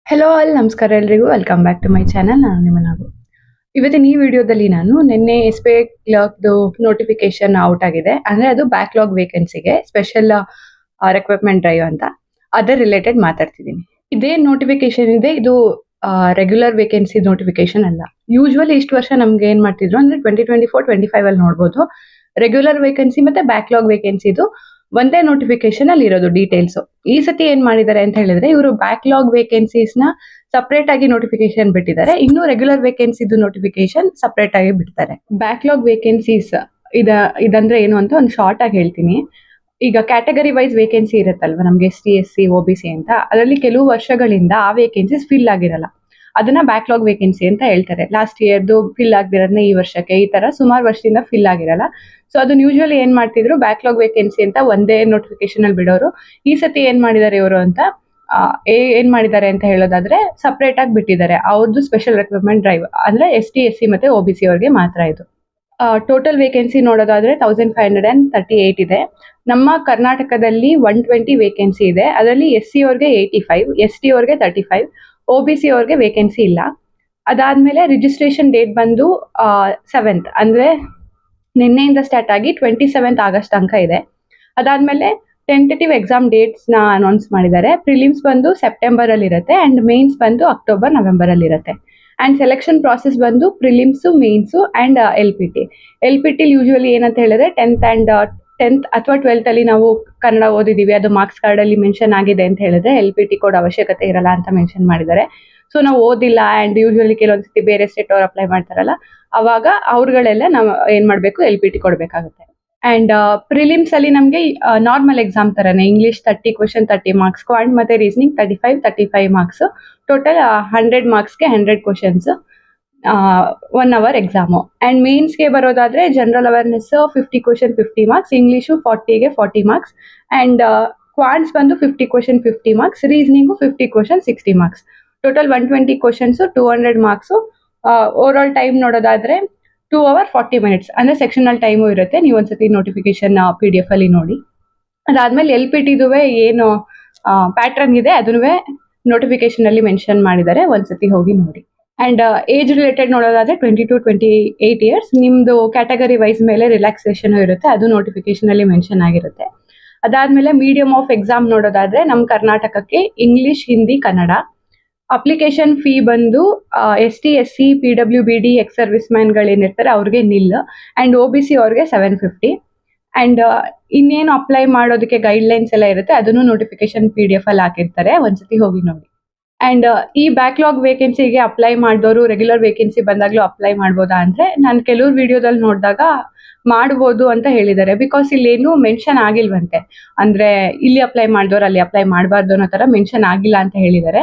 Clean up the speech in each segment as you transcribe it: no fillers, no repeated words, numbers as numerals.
Hello all ನಮಸ್ಕಾರ ಎಲ್ರಿಗೂ welcome back to my channel. ನಾನು ನಿಮ್ಮ ನಾವು ಇವತ್ತಿನ ಈ ವಿಡಿಯೋದಲ್ಲಿ ನಾನು ನಿನ್ನೆ ಎಸ್ ಬಿ ಐ ಕ್ಲರ್ಕ್ದು ನೋಟಿಫಿಕೇಶನ್ ಔಟ್ ಆಗಿದೆ. ಅಂದ್ರೆ ಅದು ಬ್ಯಾಕ್ಲಾಗ್ ವೇಕೆನ್ಸಿಗೆ ಸ್ಪೆಷಲ್ ರಿಕ್ರೂಟ್ಮೆಂಟ್ ಡ್ರೈವ್ ಅಂತ ಅದರ್ ರಿಲೇಟೆಡ್ ಮಾತಾಡ್ತಿದ್ದೀನಿ. ಇದೇನ್ ನೋಟಿಫಿಕೇಶನ್ ಇದೆ ಇದು ರೆಗ್ಯುಲರ್ ವೇಕೆನ್ಸಿ ನೋಟಿಫಿಕೇಶನ್ ಅಲ್ಲ. ಯೂಶುವಲಿ ಇಷ್ಟು ವರ್ಷ ನಮ್ಗೆ ಏನ್ ಮಾಡ್ತಿದ್ರು ಅಂದ್ರೆ 2024-25 ಅಲ್ಲಿ ನೋಡ್ಬೋದು ರೆಗ್ಯುಲರ್ ವೇಕೆನ್ಸಿ ಮತ್ತೆ ಬ್ಯಾಕ್ಲಾಗ್ ವೇಕೆನ್ಸಿದು ಒಂದೇ ನೋಟಿಫಿಕೇಶನ್ ಅಲ್ಲಿ ಇರೋದು ಡೀಟೇಲ್ಸ್. ಈ ಸತಿ ಏನ್ ಮಾಡಿದ್ದಾರೆ ಅಂತ ಹೇಳಿದ್ರೆ ಇವರು ಬ್ಯಾಕ್ಲಾಗ್ ವೇಕೆನ್ಸೀಸ್ ನ ಸಪರೇಟ್ ಆಗಿ ನೋಟಿಫಿಕೇಶನ್ ಬಿಟ್ಟಿದ್ದಾರೆ. ಇನ್ನು ರೆಗ್ಯುಲರ್ ವೇಕೆನ್ಸಿದು ನೋಟಿಫಿಕೇಶನ್ ಸಪರೇಟ್ ಆಗಿ ಬಿಡ್ತಾರೆ. ಬ್ಯಾಕ್ಲಾಗ್ ವೇಕೆನ್ಸೀಸ್ ಇದಂದ್ರೆ ಏನು ಅಂತ ಒಂದು ಶಾರ್ಟ್ ಆಗಿ ಹೇಳ್ತೀನಿ. ಈಗ ಕ್ಯಾಟಗರಿ ವೈಸ್ ವೇಕೆನ್ಸಿ ಇರುತ್ತಲ್ವಾ ನಮ್ಗೆ ST SC OBC ಅಂತ, ಅದರಲ್ಲಿ ಕೆಲವು ವರ್ಷಗಳಿಂದ ಆ ವೇಕೆನ್ಸೀಸ್ ಫಿಲ್ ಆಗಿರಲ್ಲ. ಅದನ್ನ ಬ್ಯಾಕ್ಲಾಗ್ ವೇಕೆನ್ಸಿ ಅಂತ ಹೇಳ್ತಾರೆ. ಲಾಸ್ಟ್ ಇಯರ್ದು ಫಿಲ್ ಆಗದಿರೋದನ್ನ ಈ ವರ್ಷಕ್ಕೆ, ಈ ತರ ಸುಮಾರು ವರ್ಷದಿಂದ ಫಿಲ್ ಆಗಿರಲ್ಲ. ಸೊ ಅದನ್ನ ಯೂಶುವಲಿ ಏನ್ ಮಾಡ್ತಿದ್ರು ಬ್ಯಾಕ್ಲಾಗ್ ವೇಕೆನ್ಸಿ ಅಂತ ಒಂದೇ ನೋಟಿಫಿಕೇಶನ್ ಅಲ್ಲಿ ಬಿಡೋರು. ಈ ಸತಿ ಏನ್ ಮಾಡಿದ್ದಾರೆ ಇವರು ಅಂತ ಏನ್ ಮಾಡಿದ್ದಾರೆ ಅಂತ ಹೇಳೋದಾದ್ರೆ ಸಪರೇಟ್ ಆಗಿ ಬಿಟ್ಟಿದ್ದಾರೆ. ಅವ್ರದ್ದು ಸ್ಪೆಷಲ್ ರಿಕ್ರೂಟ್ಮೆಂಟ್ ಡ್ರೈವ್ ಅಂದ್ರೆ ST SC ಮತ್ತೆ OBC ಅವ್ರಿಗೆ ಮಾತ್ರ ಇದು. ಟೋಟಲ್ ವೇಕೆನ್ಸಿ ನೋಡೋದಾದ್ರೆ 1538 ಇದೆ. ನಮ್ಮ ಕರ್ನಾಟಕದಲ್ಲಿ 120 ವೇಕೆನ್ಸಿ ಇದೆ. ಅದರಲ್ಲಿ SC ಅವ್ರಿಗೆ 85, ST ಅವ್ರಿಗೆ 35, OBC ಅವ್ರಿಗೆ ವೇಕೆನ್ಸಿ ಇಲ್ಲ. ಅದಾದ್ಮೇಲೆ ರಿಜಿಸ್ಟ್ರೇಷನ್ ಡೇಟ್ ಬಂದು 7th ಅಂದ್ರೆ ನಿನ್ನೆಯಿಂದ ಸ್ಟಾರ್ಟ್ ಆಗಿ 27th ಆಗಸ್ಟ್ ತನಕ ಇದೆ. ಅದಾದ್ಮೇಲೆ ಟೆಂಟೇಟಿವ್ ಎಕ್ಸಾಮ್ ಡೇಟ್ಸ್ ನ ಅನೌನ್ಸ್ ಮಾಡಿದ್ದಾರೆ. ಪ್ರಿಲಿಮ್ಸ್ ಬಂದು ಸೆಪ್ಟೆಂಬರ್ ಅಲ್ಲಿ ಇರುತ್ತೆ ಅಂಡ್ ಮೇನ್ಸ್ ಬಂದು ಅಕ್ಟೋಬರ್ ನವೆಂಬರ್ ಅಲ್ಲಿ ಇರುತ್ತೆ. ಅಂಡ್ ಸೆಲೆಕ್ಷನ್ ಪ್ರಾಸೆಸ್ ಬಂದು prelims, mains and LPT usually ಏನಂತ ಹೇಳಿದ್ರೆ 10th ಅಥವಾ 12th ಅಲ್ಲಿ ನಾವು ಕನ್ನಡ ಓದಿದೀವಿ, ಅದು ಮಾರ್ಕ್ಸ್ ಕಾರ್ಡ್ ಅಲ್ಲಿ ಮೆನ್ಷನ್ ಆಗಿದೆ ಅಂತ ಹೇಳಿದ್ರೆ LPT ಕೋಡ್ ಅವಶ್ಯಕತೆ ಇರಲ್ಲ ಅಂತ ಮೆನ್ಷನ್ ಮಾಡಿದ್ದಾರೆ. ಸೊ ನಾವು ಓದಿಲ್ಲ ಅಂಡ್ ಯೂಶುವಲಿ ಕೆಲವೊಂದ್ಸತಿ ಬೇರೆ ಸ್ಟೇಟ್ ಅವ್ರು ಅಪ್ಲೈ ಮಾಡ್ತಾರಲ್ಲ, ಅವಾಗ ಅವ್ರುಗಳೆಲ್ಲ ನಾವು ಏನ್ ಮಾಡ್ಬೇಕು LPT ಕೊಡ್ಬೇಕಾಗುತ್ತೆ. ಅಂಡ್ ಪ್ರಿಲಿಮ್ಸ್ ಅಲ್ಲಿ ನಮಗೆ ನಾರ್ಮಲ್ ಎಕ್ಸಾಮ್ ತರನೇ ಇಂಗ್ಲಿಷ್ 30 ಕ್ವೆಶನ್ 30 ಮಾರ್ಕ್ಸ್, ಕ್ವಾಂಟ್ ಮತ್ತೆ ರೀಸನಿಂಗ್ 35 ಮಾರ್ಕ್ಸ್, ಟೋಟಲ್ 100 ಮಾರ್ಕ್ಸ್ಗೆ 100 ಕ್ವೆಶನ್ಸ್, 1 ಅವರ್ ಎಕ್ಸಾಮು. ಅಂಡ್ ಮೇನ್ಸ್ಗೆ ಬರೋದಾದ್ರೆ general awareness 50 question 50 marks, English 40ಗೆ 40 ಮಾರ್ಕ್ಸ್, ಅಂಡ್ ಕ್ವಾಂಟ್ಸ್ ಬಂದು 50 question 50 marks, reasoning 50 question 60 marks, total 120 questions 200 marks. Over all time ನೋಡೋದಾದ್ರೆ 2 hours 40 minutes ಅಂದ್ರೆ sectional time ಇರುತ್ತೆ. ನೀವು ಒಂದ್ಸತಿ ನೋಟಿಫಿಕೇಶನ್ PDF ಅಲ್ಲಿ ನೋಡಿ. ಅದಾದ್ಮೇಲೆ LPTದುವೆ ಏನು ಪ್ಯಾಟ್ರನ್ ಇದೆ ಅದನ್ನುವೆ ನೋಟಿಫಿಕೇಶನ್ ಅಲ್ಲಿ ಮೆನ್ಷನ್ ಮಾಡಿದ್ದಾರೆ, ಒಂದ್ಸತಿ ಹೋಗಿ ನೋಡಿ. ಅಂಡ್ ಏಜ್ ರಿಲೇಟೆಡ್ ನೋಡೋದಾದ್ರೆ 20 to 28 years. ನಿಮ್ದು ಕ್ಯಾಟಗರಿ ವೈಸ್ ಮೇಲೆ ರಿಲ್ಯಾಕ್ಸೇಷನ್ ಇರುತ್ತೆ, ಅದು ನೋಟಿಫಿಕೇಶನ್ ಅಲ್ಲಿ ಮೆನ್ಷನ್ ಆಗಿರುತ್ತೆ. ಅದಾದ್ಮೇಲೆ ಮೀಡಿಯಂ ಆಫ್ ಎಕ್ಸಾಮ್ ನೋಡೋದಾದ್ರೆ ನಮ್ಮ ಕರ್ನಾಟಕಕ್ಕೆ English, Hindi, Kannada. Application fee ಬಂದು ST SC PWBD ex service ಮ್ಯಾನ್ಗಳೇನಿರ್ತಾರೆ ಅವ್ರಿಗೆ ನಿಲ್, ಅಂಡ್ OBC ಅವ್ರಿಗೆ 750. ಅಂಡ್ ಇನ್ನೇನು ಅಪ್ಲೈ ಮಾಡೋದಕ್ಕೆ ಗೈಡ್ಲೈನ್ಸ್ ಎಲ್ಲ ಇರುತ್ತೆ, ಅದನ್ನು ನೋಟಿಫಿಕೇಶನ್ PDF ಅಲ್ಲಿ ಹಾಕಿರ್ತಾರೆ, ಒಂದ್ಸತಿ ಹೋಗಿ ನೋಡಿ. ಅಂಡ್ ಈ ಬ್ಯಾಕ್ಲಾಗ್ ವೇಕೆನ್ಸಿಗೆ ಅಪ್ಲೈ ಮಾಡಿದವರು ರೆಗ್ಯುಲರ್ ವೇಕೆನ್ಸಿ ಬಂದಾಗ್ಲೂ ಅಪ್ಲೈ ಮಾಡ್ಬೋದಾ ಅಂದ್ರೆ ನಾನು ಕೆಲವ್ರು ವಿಡಿಯೋದಲ್ಲಿ ನೋಡಿದಾಗ ಮಾಡ್ಬೋದು ಅಂತ ಹೇಳಿದ್ದಾರೆ. ಬಿಕಾಸ್ ಇಲ್ಲೇನು ಮೆನ್ಷನ್ ಆಗಿಲ್ವಂತೆ, ಅಂದ್ರೆ ಇಲ್ಲಿ ಅಪ್ಲೈ ಮಾಡಿದವ್ರು ಅಲ್ಲಿ ಅಪ್ಲೈ ಮಾಡಬಾರ್ದು ಅನ್ನೋ ತರ ಮೆನ್ಷನ್ ಆಗಿಲ್ಲ ಅಂತ ಹೇಳಿದ್ದಾರೆ.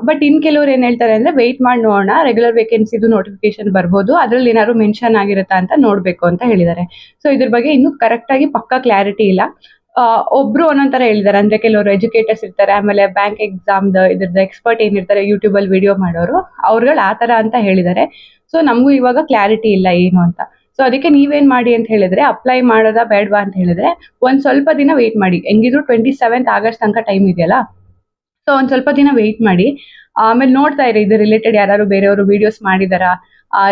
ಬಟ್ ಇನ್ ಕೆಲವ್ರು ಏನ್ ಹೇಳ್ತಾರೆ ಅಂದ್ರೆ ವೆಯ್ಟ್ ಮಾಡಿ ನೋಡೋಣ, ರೆಗ್ಯುಲರ್ ವೇಕೆನ್ಸಿದು ನೋಟಿಫಿಕೇಶನ್ ಬರ್ಬೋದು, ಅದ್ರಲ್ಲಿ ಏನಾದ್ರು ಮೆನ್ಷನ್ ಆಗಿರುತ್ತಾ ಅಂತ ನೋಡ್ಬೇಕು ಅಂತ ಹೇಳಿದ್ದಾರೆ. ಸೊ ಇದ್ರ ಬಗ್ಗೆ ಇನ್ನೂ ಕರೆಕ್ಟ್ ಆಗಿ ಪಕ್ಕಾ ಕ್ಲಾರಿಟಿ ಇಲ್ಲ. ಒಬ್ರು ಒಂದೊಂದರ ಹೇಳಿದ್ದಾರೆ, ಅಂದ್ರೆ ಕೆಲವರು ಎಜುಕೇಟರ್ಸ್ ಇರ್ತಾರೆ, ಆಮೇಲೆ ಬ್ಯಾಂಕ್ ಎಕ್ಸಾಮ್ದು ಇದ್ರದ್ದು ಎಕ್ಸ್ಪರ್ಟ್ ಏನಿರ್ತಾರೆ ಯೂಟ್ಯೂಬ್ ಅಲ್ಲಿ ವಿಡಿಯೋ ಮಾಡೋರು, ಅವ್ರುಗಳು ಆ ತರ ಅಂತ ಹೇಳಿದ್ದಾರೆ. ಸೊ ನಮಗೂ ಇವಾಗ ಕ್ಲಾರಿಟಿ ಇಲ್ಲ ಏನು ಅಂತ. ಸೊ ಅದಕ್ಕೆ ನೀವೇನ್ ಮಾಡಿ ಅಂತ ಹೇಳಿದ್ರೆ ಅಪ್ಲೈ ಮಾಡೋದಾ ಬೇಡವಾ ಅಂತ ಹೇಳಿದ್ರೆ ಒಂದ್ ಸ್ವಲ್ಪ ದಿನ ವೇಟ್ ಮಾಡಿ. ಹೆಂಗಿದ್ರು 27th ಆಗಸ್ಟ್ ತನಕ ಟೈಮ್ ಇದೆಯಲ್ಲ, ಸೊ ಒಂದ್ ಸ್ವಲ್ಪ ದಿನ ವೆಯ್ಟ್ ಮಾಡಿ. ಆಮೇಲೆ ನೋಡ್ತಾ ಇರಿ ಇದು ರಿಲೇಟೆಡ್ ಯಾರು ಬೇರೆಯವರು ವಿಡಿಯೋಸ್ ಮಾಡಿದಾರಾ,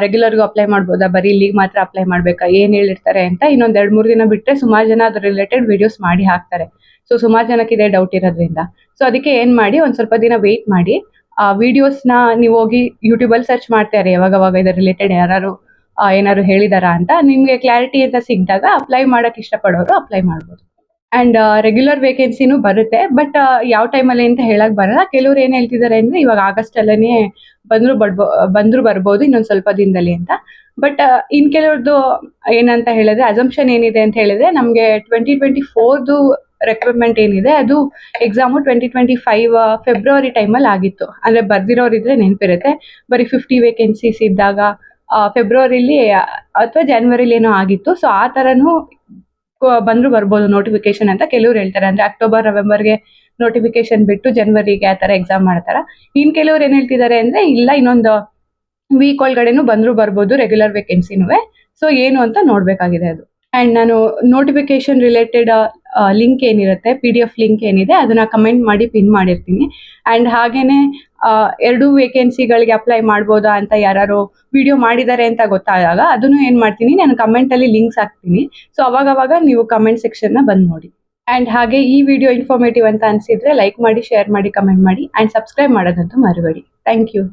ರೆಗ್ಯುಲರ್ಗೂ ಅಪ್ಲೈ ಮಾಡ್ಬೋದಾ, ಬರೀ ಇಲ್ಲಿಗೆ ಮಾತ್ರ ಅಪ್ಲೈ ಮಾಡ್ಬೇಕಾ, ಏನ್ ಹೇಳಿರ್ತಾರೆ ಅಂತ ಇನ್ನೊಂದ್ 2-3 ದಿನ ಬಿಟ್ರೆ ಸುಮಾರು ಜನ ಅದ್ರ ರಿಲೇಟೆಡ್ ವಿಡಿಯೋಸ್ ಮಾಡಿ ಹಾಕ್ತಾರೆ. ಸೊ ಸುಮಾರು ಜನಕ್ಕೆ ಇದೇ ಡೌಟ್ ಇರೋದ್ರಿಂದ ಸೊ ಅದಕ್ಕೆ ಏನ್ ಮಾಡಿ ಒಂದ್ ಸ್ವಲ್ಪ ದಿನ ವೆಯ್ಟ್ ಮಾಡಿ. ವಿಡಿಯೋಸ್ನ ನೀವು ಹೋಗಿ ಯೂಟ್ಯೂಬ್ ಅಲ್ಲಿ ಸರ್ಚ್ ಮಾಡ್ತಾರೆ ಯಾವಾಗ ಇದ್ರ ರಿಲೇಟೆಡ್ ಯಾರು ಏನಾದ್ರು ಹೇಳಿದಾರಾ ಅಂತ. ನಿಮ್ಗೆ ಕ್ಲಾರಿಟಿ ಅಂತ ಸಿಕ್ಕಿದಾಗ ಅಪ್ಲೈ ಮಾಡಕ್ ಇಷ್ಟಪಡೋರು ಅಪ್ಲೈ ಮಾಡ್ಬೋದು. ಅಂಡ್ ರೆಗ್ಯುಲರ್ ವೇಕೆನ್ಸಿನೂ ಬರುತ್ತೆ, ಬಟ್ ಯಾವ ಟೈಮಲ್ಲಿ ಅಂತ ಹೇಳಕ್ ಬರಲ್ಲ. ಕೆಲವ್ರು ಏನ್ ಹೇಳ್ತಿದ್ದಾರೆ ಅಂದ್ರೆ ಇವಾಗ ಆಗಸ್ಟ್ ಅಲ್ಲೇ ಬಂದ್ರು ಬರ್ಬೋದು ಇನ್ನೊಂದ್ ಸ್ವಲ್ಪ ದಿನದಲ್ಲಿ ಅಂತ. ಬಟ್ ಇನ್ ಕೆಲವ್ರದ್ದು ಏನಂತ ಹೇಳಿದ್ರೆ ಅಸಂಪ್ಷನ್ ಏನಿದೆ ಅಂತ ಹೇಳಿದ್ರೆ ನಮ್ಗೆ 2024ದು ರಿಕ್ರೂಟ್ಮೆಂಟ್ ಏನಿದೆ ಅದು ಎಕ್ಸಾಮು 2025 ಫೆಬ್ರವರಿ ಟೈಮಲ್ಲಿ ಆಗಿತ್ತು. ಅಂದ್ರೆ ಬರ್ದಿರೋರಿದ್ರೆ ನೆನಪಿರುತ್ತೆ. ಬರೀ 50 ವೇಕೆನ್ಸೀಸ್ ಇದ್ದಾಗ ಫೆಬ್ರವರಿಲಿ ಅಥವಾ ಜನವರಿಲಿ ಏನೋ ಆಗಿತ್ತು. ಸೊ ಆ ತರನು ಬಂದ್ರು ಬರ್ಬೋದು ನೋಟಿಫಿಕೇಶನ್ ಅಂತ ಕೆಲವ್ರು ಹೇಳ್ತಾರೆ. ಅಂದ್ರೆ ಅಕ್ಟೋಬರ್ ನವೆಂಬರ್ಗೆ ನೋಟಿಫಿಕೇಶನ್ ಬಿಟ್ಟು ಜನವರಿಗೆ ಆ ತರ ಎಕ್ಸಾಮ್ ಮಾಡ್ತಾರ. ಇನ್ ಕೆಲವ್ರು ಏನ್ ಹೇಳ್ತಿದ್ದಾರೆ ಅಂದ್ರೆ ಇಲ್ಲ ಇನ್ನೊಂದು ವೀಕ್ ಒಳಗಡೆನು ಬಂದ್ರು ಬರ್ಬೋದು ರೆಗ್ಯುಲರ್ ವೇಕೆನ್ಸಿನುವೆ. ಸೊ ಏನು ಅಂತ ನೋಡ್ಬೇಕಾಗಿದೆ ಅದು. ಅಂಡ್ ನಾನು ನೋಟಿಫಿಕೇಶನ್ ರಿಲೇಟೆಡ್ ಲಿಂಕ್ ಏನಿರುತ್ತೆ PDF ಲಿಂಕ್ ಏನಿದೆ ಅದನ್ನ ಕಮೆಂಟ್ ಮಾಡಿ ಪಿನ್ ಮಾಡಿರ್ತೀನಿ. ಆ್ಯಂಡ್ ಹಾಗೇನೆ 2 ವೇಕೆನ್ಸಿಗಳಿಗೆ ಅಪ್ಲೈ ಮಾಡ್ಬೋದಾ ಅಂತ ಯಾರು ವಿಡಿಯೋ ಮಾಡಿದ್ದಾರೆ ಅಂತ ಗೊತ್ತಾದಾಗ ಅದನ್ನು ಏನು ಮಾಡ್ತೀನಿ, ನಾನು ಕಮೆಂಟಲ್ಲಿ ಲಿಂಕ್ಸ್ ಹಾಕ್ತೀನಿ. ಸೊ ಅವಾಗ ನೀವು ಕಮೆಂಟ್ ಸೆಕ್ಷನ್ನ ಬಂದು ನೋಡಿ. ಆ್ಯಂಡ್ ಹಾಗೆ ಈ ವಿಡಿಯೋ ಇನ್ಫಾರ್ಮೇಟಿವ್ ಅಂತ ಅನಿಸಿದ್ರೆ ಲೈಕ್ ಮಾಡಿ, ಶೇರ್ ಮಾಡಿ, ಕಮೆಂಟ್ ಮಾಡಿ ಆ್ಯಂಡ್ ಸಬ್ಸ್ಕ್ರೈಬ್ ಮಾಡೋದಂತೂ ಮರಿಬೇಡಿ. Thank you.